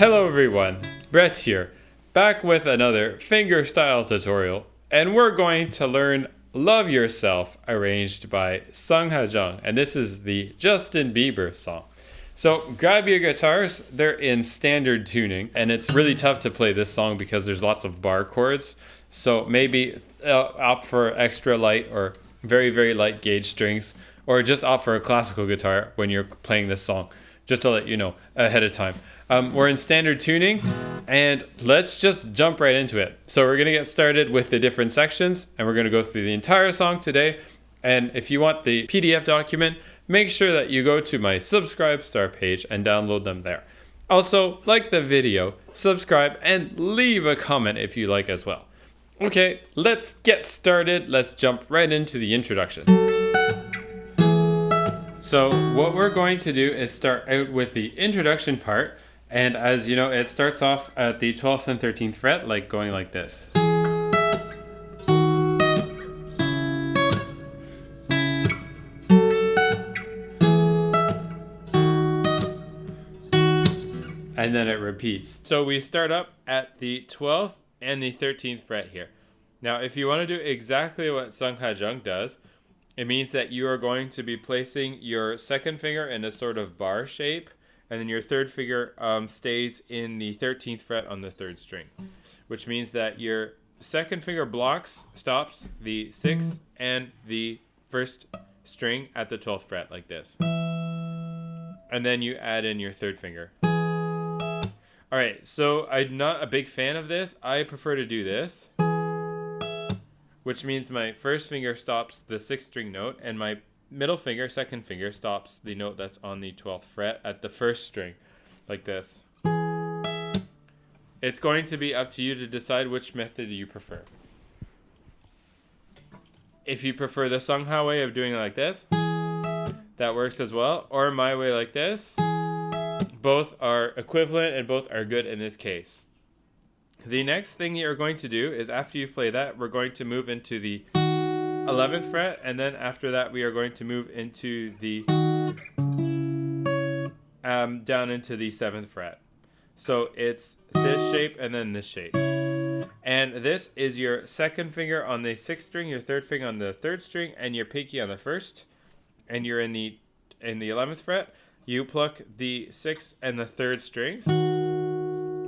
Hello everyone, Brett here, back with another fingerstyle tutorial, and we're going to learn Love Yourself, arranged by Sungha Jung, and this is the Justin Bieber song. So grab your guitars, they're in standard tuning, and it's really tough to play this song because there's lots of bar chords, so maybe opt for extra light or very light gauge strings, or just opt for a classical guitar when you're playing this song, just to let you know ahead of time. We're in standard tuning, and let's just jump right into it. So we're gonna get started with the different sections, and we're gonna go through the entire song today. And if you want the PDF document, make sure that you go to my Subscribe Star page and download them there. Also, like the video, subscribe, and leave a comment if you like as well. Okay, let's get started. Let's jump right into the introduction. So what we're going to do is start out with the introduction part. And as you know, it starts off at the 12th and 13th fret, like going like this. And then it repeats. So we start up at the 12th and the 13th fret here. Now, if you want to do exactly what Sungha Jung does, it means that you are going to be placing your second finger in a sort of bar shape, and then your third finger stays in the 13th fret on the third string, which means that your second finger stops the 6th and the first string at the 12th fret like this. And then you add in your third finger. All right, so I'm not a big fan of this. I prefer to do this, which means my first finger stops the 6th string note, and my middle finger, second finger, stops the note that's on the 12th fret at the first string, like this. It's going to be up to you to decide which method you prefer. If you prefer the Sungha way of doing it like this, that works as well, or my way like this. Both are equivalent and both are good in this case. The next thing you're going to do is, after you've played that, we're going to move into the 11th fret, and then after that we are going to move into the down into the 7th fret. So it's this shape and then this shape, and this is your second finger on the 6th string, your third finger on the 3rd string, and your pinky on the 1st, and you're in the 11th fret. You pluck the 6th and the 3rd strings,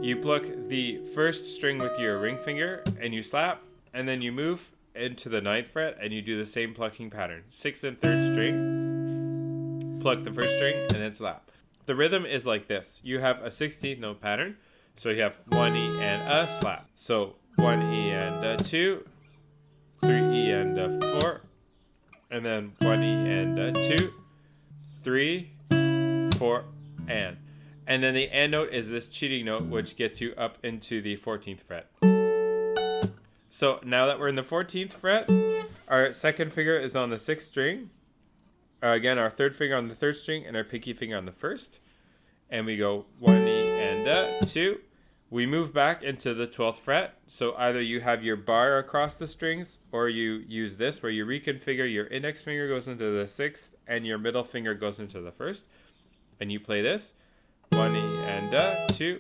you pluck the 1st string with your ring finger and you slap, and then you move into the 9th fret and you do the same plucking pattern. 6th and 3rd string, pluck the 1st string, and then slap. The rhythm is like this. You have a 16th note pattern, so you have 1 E and a slap. So 1 E and a 2, 3 E and a 4, and then 1 E and a 2, 3, 4, and then the and note is this cheating note, which gets you up into the 14th fret. So now that we're in the 14th fret, our second finger is on the 6th string. Again, our third finger on the 3rd string and our pinky finger on the 1st. And we go 1 E and a 2. We move back into the 12th fret. So either you have your bar across the strings, or you use this where you reconfigure your index finger goes into the 6th and your middle finger goes into the 1st. And you play this 1 E and a 2.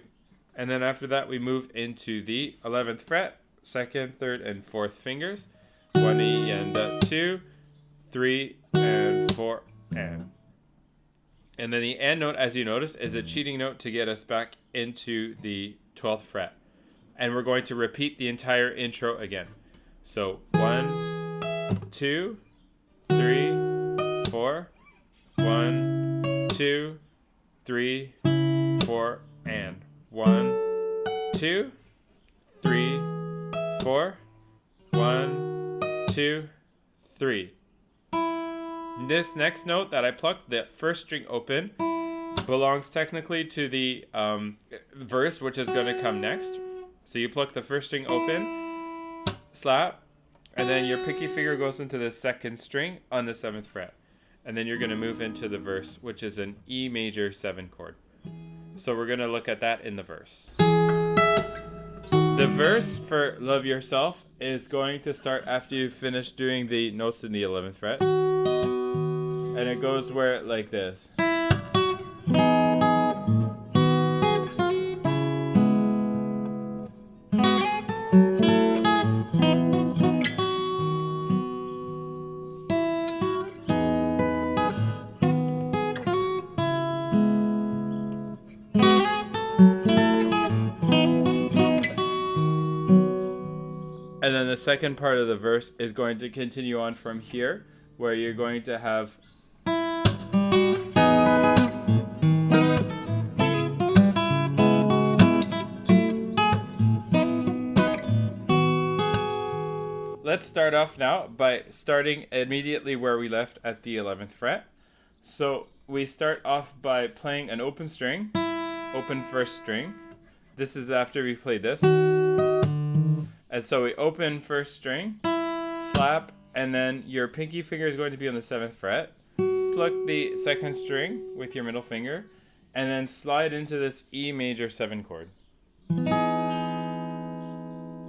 And then after that we move into the 11th fret. 2nd, 3rd, and 4th fingers. 1 E and a 2, 3, and 4, and. And then the and note, as you notice, is a cheating note to get us back into the 12th fret. And we're going to repeat the entire intro again. So 1, 2, 3, 4. 1, 2, 3, 4, and 1, 2, 3, 4, 1, 2, 3. This next note that I plucked, the first string open, belongs technically to the verse, which is going to come next. So you pluck the first string open, slap, and then your pinky finger goes into the 2nd string on the 7th fret. And then you're going to move into the verse, which is an E major 7 chord. So we're going to look at that in the verse. The verse for Love Yourself is going to start after you finish doing the notes in the 11th fret. And it goes like this. the second part of the verse is going to continue on from here, where you're going to have let's start off now by starting immediately where we left at the 11th fret. So we start off by playing an open string, open first string. This is after we've played this. And so we open first string, slap, and then your pinky finger is going to be on the 7th fret. Pluck the second string with your middle finger, and then slide into this E major 7 chord.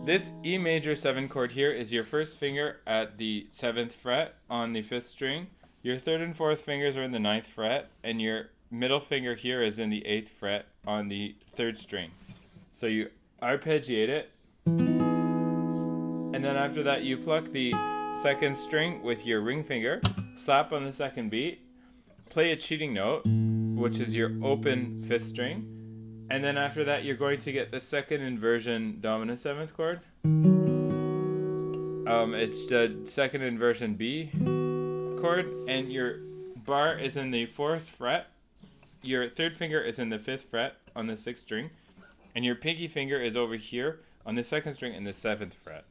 This E major 7 chord here is your first finger at the 7th fret on the 5th string. Your 3rd and 4th fingers are in the 9th fret, and your middle finger here is in the 8th fret on the 3rd string. So you arpeggiate it, and then after that you pluck the 2nd string with your ring finger, slap on the 2nd beat, play a cheating note, which is your open 5th string. And then after that, you're going to get the 2nd inversion dominant 7th chord. It's the 2nd inversion B chord, and your bar is in the 4th fret. Your 3rd finger is in the 5th fret on the 6th string, and your pinky finger is over here on the 2nd string in the 7th fret.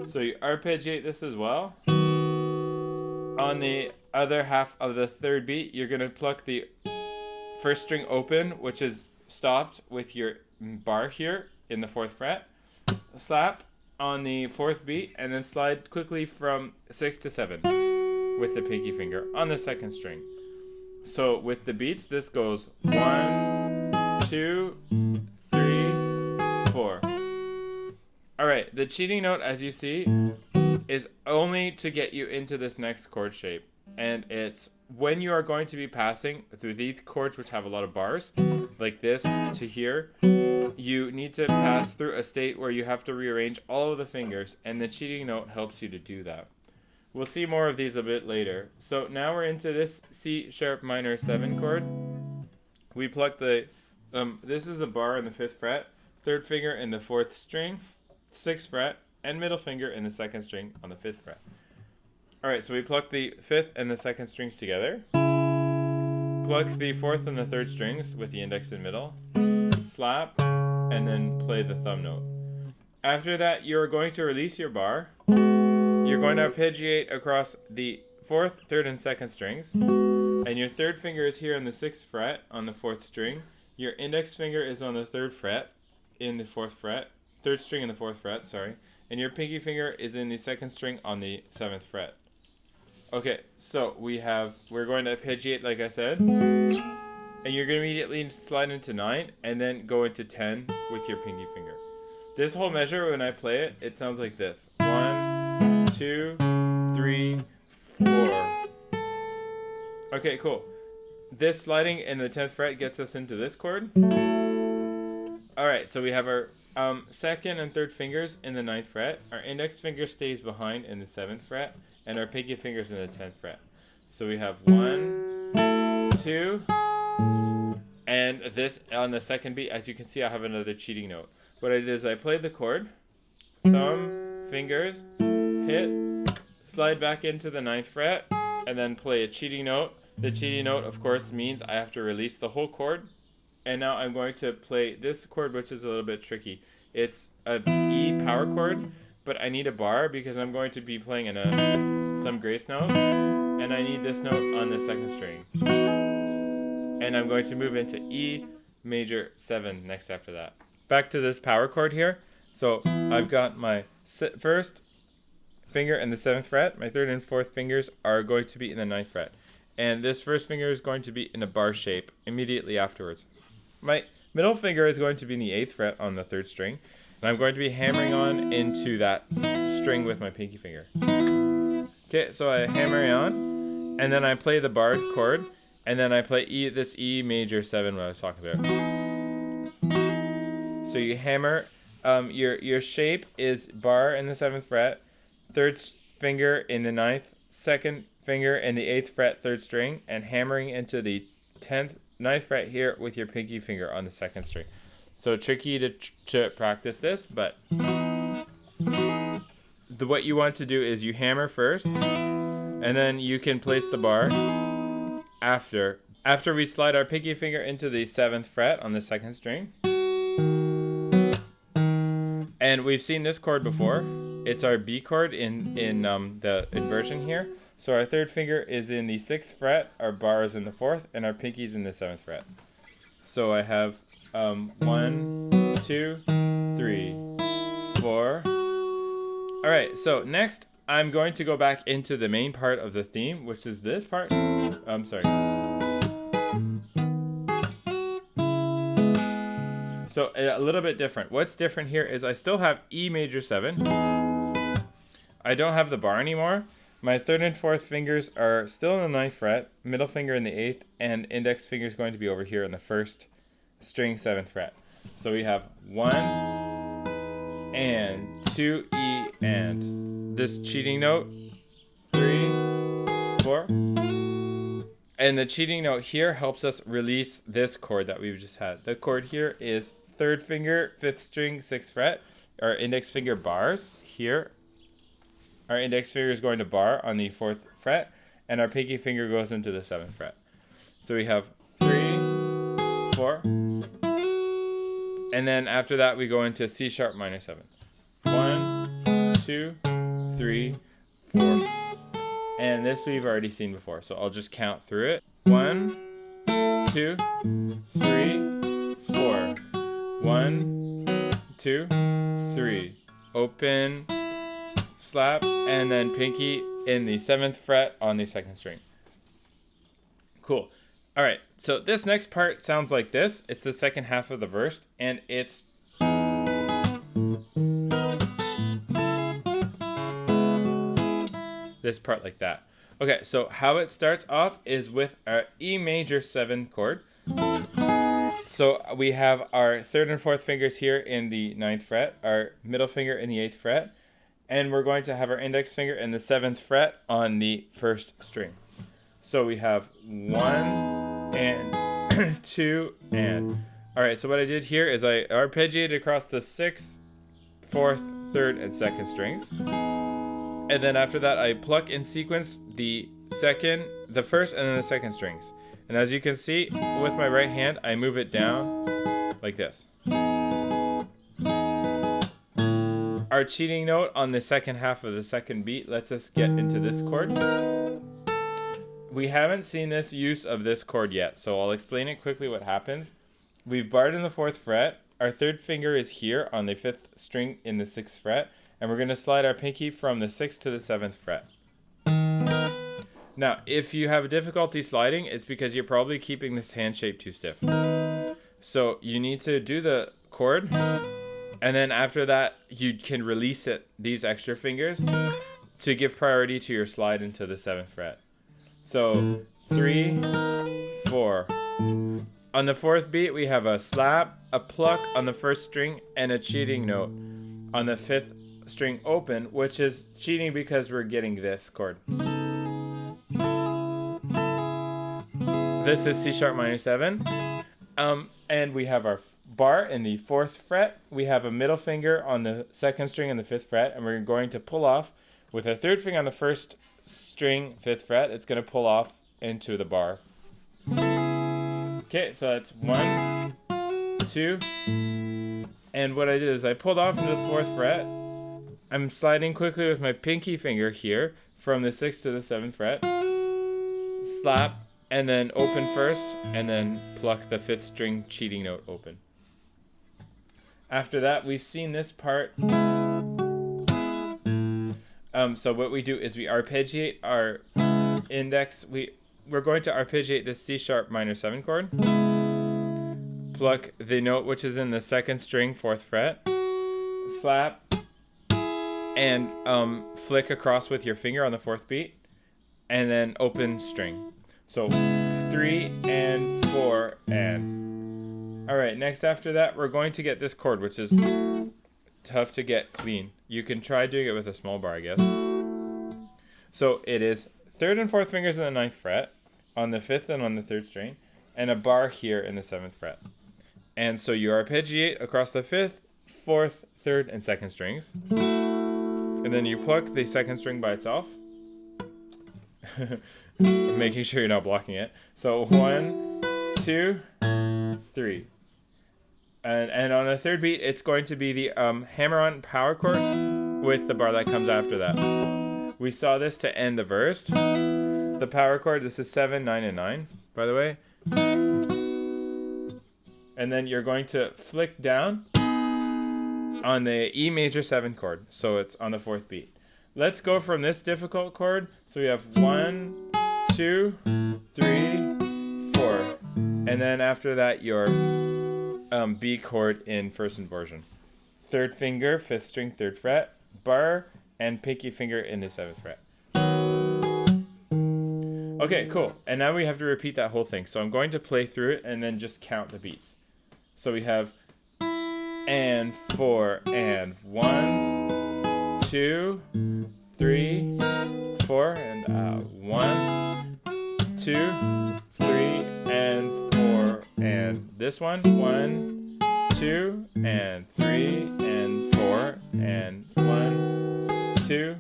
So you arpeggiate this as well. On the other half of the 3rd beat, you're going to pluck the 1st string open, which is stopped with your bar here in the 4th fret. Slap on the 4th beat, and then slide quickly from 6 to 7 with the pinky finger on the 2nd string. So with the beats, this goes 1, 2, 3, 4. Alright, the cheating note, as you see, is only to get you into this next chord shape. And it's when you are going to be passing through these chords which have a lot of bars, like this to here, you need to pass through a state where you have to rearrange all of the fingers, and the cheating note helps you to do that. We'll see more of these a bit later. So now we're into this C sharp minor 7 chord. We pluck the, this is a bar in the 5th fret, 3rd finger in the 4th string, 6th fret, and middle finger in the 2nd string on the 5th fret. Alright, so we pluck the 5th and the 2nd strings together. Pluck the 4th and the 3rd strings with the index and middle. Slap, and then play the thumb note. After that, you're going to release your bar. You're going to arpeggiate across the 4th, 3rd, and 2nd strings. And your 3rd finger is here on the 6th fret on the 4th string. Your index finger is on the 3rd fret in the 4th fret. 3rd string in the 4th fret, sorry. And your pinky finger is in the 2nd string on the 7th fret. Okay, so we're going to arpeggiate like I said, and you're going to immediately slide into 9 and then go into 10 with your pinky finger. This whole measure, when I play it, it sounds like this. 1, 2, 3, 4. Okay, cool. This sliding in the 10th fret gets us into this chord. Alright, so we have our 2nd and 3rd fingers in the 9th fret. Our index finger stays behind in the 7th fret. And our pinky fingers in the 10th fret. So we have 1, 2, and this on the 2nd beat, as you can see, I have another cheating note. What I did is I played the chord, thumb, fingers, hit, slide back into the 9th fret, and then play a cheating note. The cheating note, of course, means I have to release the whole chord. And now I'm going to play this chord, which is a little bit tricky. It's a E power chord, but I need a bar because I'm going to be playing in some grace note, and I need this note on the 2nd string. And I'm going to move into E major 7 next after that. Back to this power chord here. So I've got my 1st finger in the 7th fret. My 3rd and 4th fingers are going to be in the 9th fret. And this 1st finger is going to be in a bar shape immediately afterwards. My middle finger is going to be in the 8th fret on the 3rd string. And I'm going to be hammering on into that string with my pinky finger. Okay, so I hammer on, and then I play the bar chord, and then I play this E major 7 what I was talking about. So you hammer, your shape is bar in the 7th fret, 3rd finger in the 9th, 2nd finger in the 8th fret 3rd string, and hammering into the 9th fret here with your pinky finger on the 2nd string. So tricky to practice this, but what you want to do is you hammer first, and then you can place the bar after. After we slide our pinky finger into the 7th fret on the 2nd string. And we've seen this chord before. It's our B chord in the inversion here. So our 3rd finger is in the 6th fret, our bar is in the 4th, and our pinky's in the 7th fret. So I have 1, 2, 3, 4. All right, so next I'm going to go back into the main part of the theme, which is this part. I'm sorry. So a little bit different. What's different here is I still have E major 7. I don't have the bar anymore. My 3rd and 4th fingers are still in the 9th fret, middle finger in the 8th, and index finger is going to be over here in the 1st string 7th fret. So we have 1 and 2 E and this cheating note 3, 4. And the cheating note here helps us release this chord that we've just had. The chord here is 3rd finger, 5th string, 6th fret. Our index finger bars here. Our index finger is going to bar on the 4th fret, and our pinky finger goes into the 7th fret. So we have 3, 4, and then after that we go into C sharp minor 7. 1, 2, 3, 4. And this we've already seen before, so I'll just count through it. 1, 2, 3, 4. 1, 2, 3. Open, slap, and then pinky in the 7th fret on the 2nd string. Cool. All right, so this next part sounds like this. It's the second half of the verse, and it's this part like that. Okay, so how it starts off is with our E major 7 chord. So we have our 3rd and 4th fingers here in the 9th fret, our middle finger in the 8th fret, and we're going to have our index finger in the 7th fret on the 1st string. So we have 1 and 2 and. All right, so what I did here is I arpeggiated across the 6th, 4th, 3rd, and 2nd strings. And then after that, I pluck in sequence the 1st, and then the 2nd strings. And as you can see, with my right hand, I move it down like this. Our cheating note on the second half of the second beat lets us get into this chord. We haven't seen this use of this chord yet, so I'll explain it quickly what happens. We've barred in the 4th fret. Our 3rd finger is here on the 5th string in the 6th fret, and we're going to slide our pinky from the 6th to the 7th fret. Now, if you have difficulty sliding, it's because you're probably keeping this hand shape too stiff. So you need to do the chord, and then after that, you can release these extra fingers to give priority to your slide into the 7th fret. So 3, 4. On the 4th beat, we have a slap, a pluck on the 1st string, and a cheating note on the 5th string open, which is cheating because we're getting this chord. This is C sharp minor 7. And we have our bar in the 4th fret. We have a middle finger on the 2nd string and the 5th fret, and we're going to pull off with our 3rd finger on the 1st string, 5th fret. It's going to pull off into the bar. Okay, so that's 1, 2, and what I did is I pulled off into the 4th fret. I'm sliding quickly with my pinky finger here from the 6th to the 7th fret. Slap, and then open first, and then pluck the 5th string cheating note open. After that, we've seen this part. So what we do is we arpeggiate our index. We're going to arpeggiate this C sharp minor 7 chord. Pluck the note which is in the 2nd string, 4th fret. Slap, and flick across with your finger on the 4th beat, and then open string. So 3 and 4 and. All right, next after that, we're going to get this chord, which is tough to get clean. You can try doing it with a small bar, I guess. So it is 3rd and 4th fingers in the 9th fret, on the 5th and on the 3rd string, and a bar here in the 7th fret. And so you arpeggiate across the 5th, 4th, 3rd, and 2nd strings. And And then you pluck the second string by itself. Making sure you're not blocking it. So 1, 2, 3. And on the third beat, it's going to be the hammer-on power chord with the bar that comes after that. We saw this to end the verse. The power chord, this is 7, 9, and 9, by the way. And then you're going to flick down on the E major 7 chord. So it's on the 4th beat. Let's go from this difficult chord. So we have 1, 2, 3, 4. And then after that, your B chord in first inversion. 3rd finger, 5th string, 3rd fret, bar, and pinky finger in the 7th fret. Okay, cool. And now we have to repeat that whole thing. So I'm going to play through it and then just count the beats. So we have and 4 and 1, 2, 3, 4 and 1, 2, 3 and 4 and this one 1, 2 and 3 and 4 and 1, 2,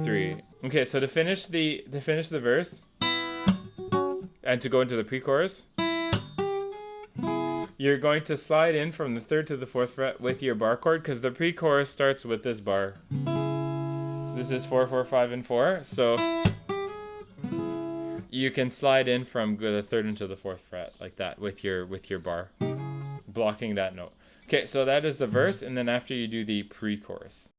3. Okay, so to finish the verse and to go into the pre-chorus, you're going to slide in from the 3rd to the 4th fret with your bar chord, because the pre-chorus starts with this bar. This is 4, 4, 5, and 4. So you can slide in from the 3rd into the 4th fret like that with your bar, blocking that note. Okay, so that is the verse, and then after you do the pre-chorus.